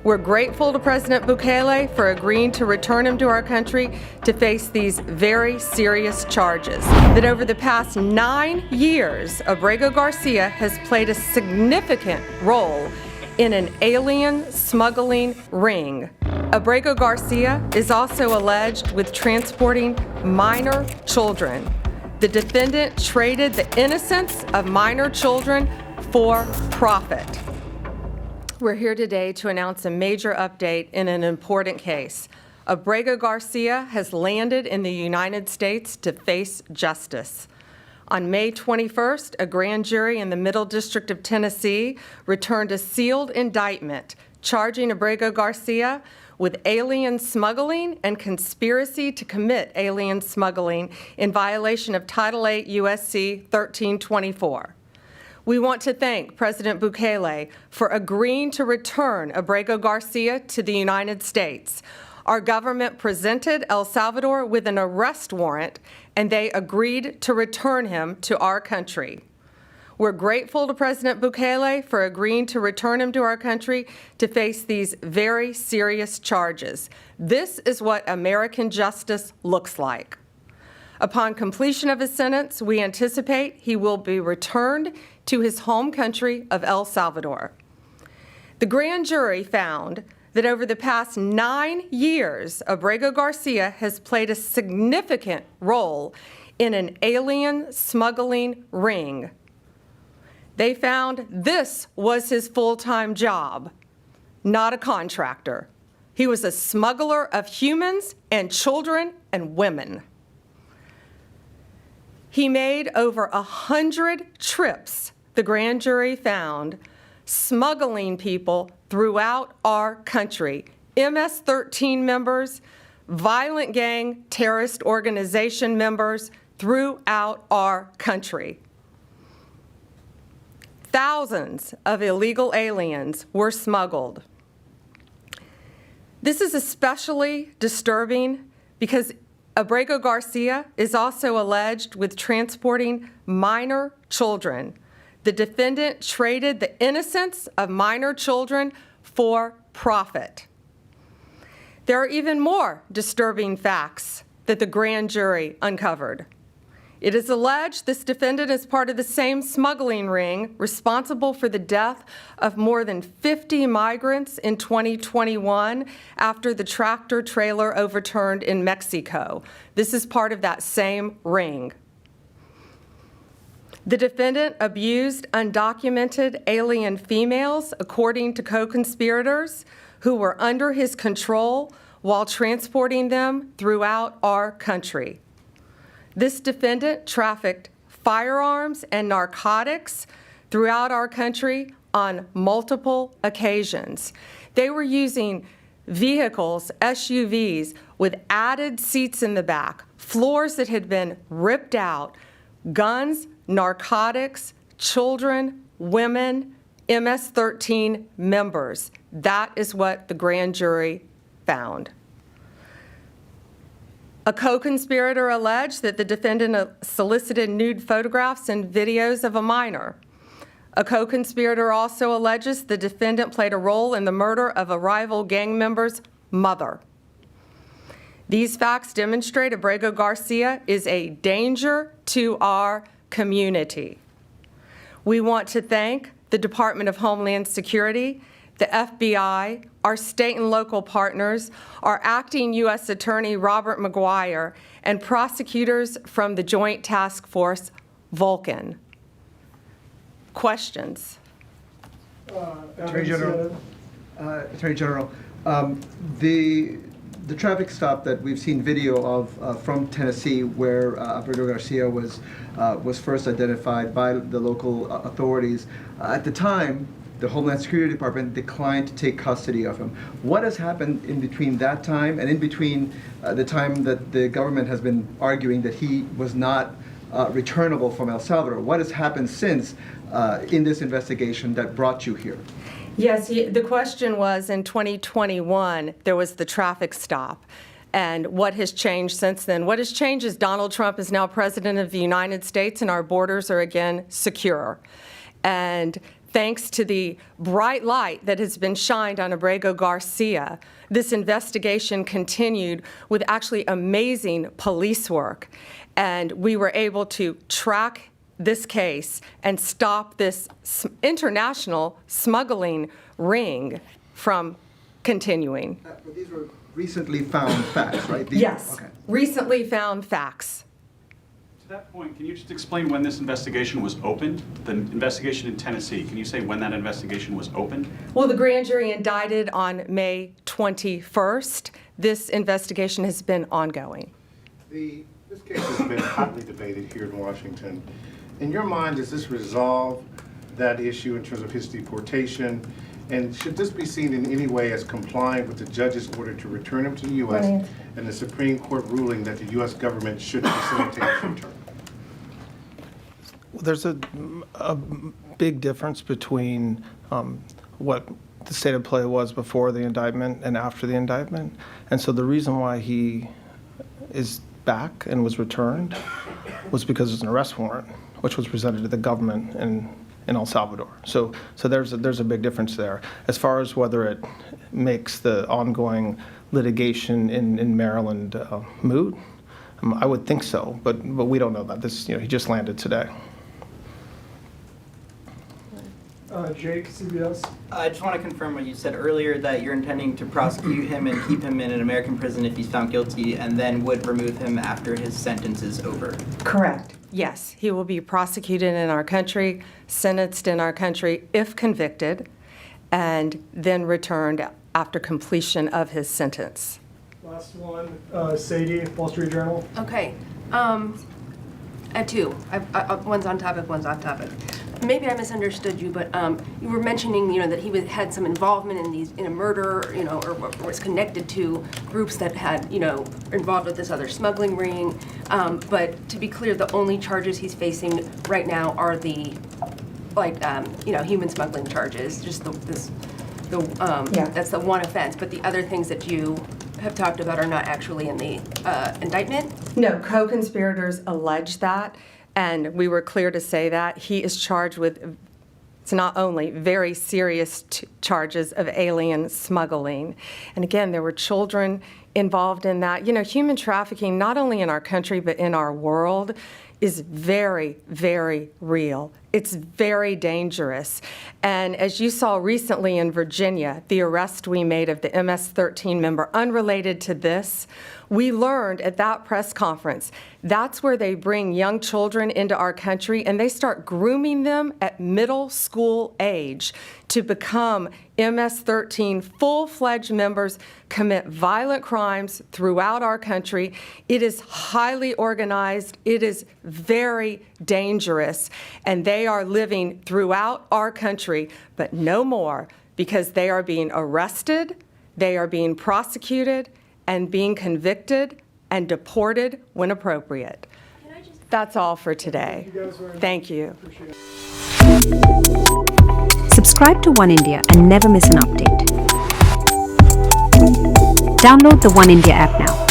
We're grateful to President Bukele for agreeing to return him to our country to face these very serious charges. That over the past 9 years, Abrego Garcia has played a significant role in an alien smuggling ring. Abrego Garcia is also alleged with transporting minor children. The defendant traded the innocence of minor children for profit. We're here today to announce a major update in an important case. Abrego Garcia has landed in the United States to face justice. On May 21st, a grand jury in the Middle District of Tennessee returned a sealed indictment charging Abrego Garcia with alien smuggling and conspiracy to commit alien smuggling in violation of Title 8 U.S.C. 1324. We want to thank President Bukele for agreeing to return Abrego Garcia to the United States. Our government presented El Salvador with an arrest warrant, and they agreed to return him to our country. We're grateful to President Bukele for agreeing to return him to our country to face these very serious charges. This is what American justice looks like. Upon completion of his sentence, we anticipate he will be returned to his home country of El Salvador. The grand jury found that over the past 9 years, Abrego Garcia has played a significant role in an alien smuggling ring. They found this was his full-time job, not a contractor. He was a smuggler of humans and children and women. He made over 100 trips, the grand jury found, smuggling people throughout our country, MS-13 members, violent gang terrorist organization members throughout our country. Thousands of illegal aliens were smuggled. This is especially disturbing because Abrego Garcia is also alleged with transporting minor children. The defendant traded the innocence of minor children for profit. There are even more disturbing facts that the grand jury uncovered. It is alleged this defendant is part of the same smuggling ring responsible for the death of more than 50 migrants in 2021 after the tractor trailer overturned in Mexico. This is part of that same ring. The defendant abused undocumented alien females, according to co-conspirators, who were under his control while transporting them throughout our country. This defendant trafficked firearms and narcotics throughout our country on multiple occasions. They were using vehicles, SUVs, with added seats in the back, floors that had been ripped out, guns, narcotics, children, women, MS-13 members. That is what the grand jury found. A co-conspirator alleged that the defendant solicited nude photographs and videos of a minor. A co-conspirator also alleges the defendant played a role in the murder of a rival gang member's mother. These facts demonstrate Abrego Garcia is a danger to our community. We want to thank the Department of Homeland Security, the FBI, our state and local partners, our acting U.S. Attorney Robert McGuire, and prosecutors from the Joint Task Force, Vulcan. Questions? Attorney General, the traffic stop that we've seen video of from Tennessee, where Abrego Garcia was first identified by the local authorities, at the time, the Homeland Security Department declined to take custody of him. What has happened in between that time and in between the time that the government has been arguing that he was not returnable from El Salvador? What has happened since in this investigation that brought you here? Yes, the question was in 2021, there was the traffic stop. And what has changed since then? What has changed is Donald Trump is now president of the United States and our borders are again secure. And thanks to the bright light that has been shined on Abrego Garcia, this investigation continued with actually amazing police work. And we were able to track this case and stop this international smuggling ring from continuing. But these were recently found facts, right? Yes, okay. Recently found facts. To that point, can you just explain when this investigation was opened? The investigation in Tennessee, can you say when that investigation was opened? Well, the grand jury indicted on May 21st. This investigation has been ongoing. This case has been hotly debated here in Washington. In your mind, does this resolve that issue in terms of his deportation? And should this be seen in any way as complying with the judge's order to return him to the U.S. and the Supreme Court ruling that the U.S. government should facilitate his return? Well, there's a big difference between what the state of play was before the indictment and after the indictment. And so the reason why he is back and was returned was because there's an arrest warrant, which was presented to the government in El Salvador. So there's a big difference there. As far as whether it makes the ongoing litigation in Maryland moot, I would think so, but we don't know that. He just landed today. Jake, CBS. I just want to confirm what you said earlier, that you're intending to prosecute him and keep him in an American prison if he's found guilty, and then would remove him after his sentence is over. Correct. Yes, he will be prosecuted in our country, sentenced in our country if convicted, and then returned after completion of his sentence. Last one, Sadie, Wall Street Journal. Okay. I have two. One's on topic, one's off topic. Maybe I misunderstood you, but you were mentioning, that he had some involvement in a murder, or was connected to groups that had, involved with this other smuggling ring. But to be clear, the only charges he's facing right now are the, human smuggling charges. Just that's the one offense. But the other things that you have talked about are not actually in the indictment? No, co-conspirators allege that. And we were clear to say that he is charged with, it's not only very serious charges of alien smuggling. And again, there were children involved in that. Human trafficking, not only in our country, but in our world, is very, very real. It's very dangerous. And as you saw recently in Virginia, the arrest we made of the MS-13 member, unrelated to this, we learned at that press conference, that's where they bring young children into our country and they start grooming them at middle school age to become MS-13 full-fledged members, commit violent crimes throughout our country. It is highly organized. It is very dangerous. And they are living throughout our country, but no more, because they are being arrested, they are being prosecuted, and being convicted and deported when appropriate. That's all for today. Thank you. Subscribe to Oneindia and never miss an update. Download the Oneindia app now.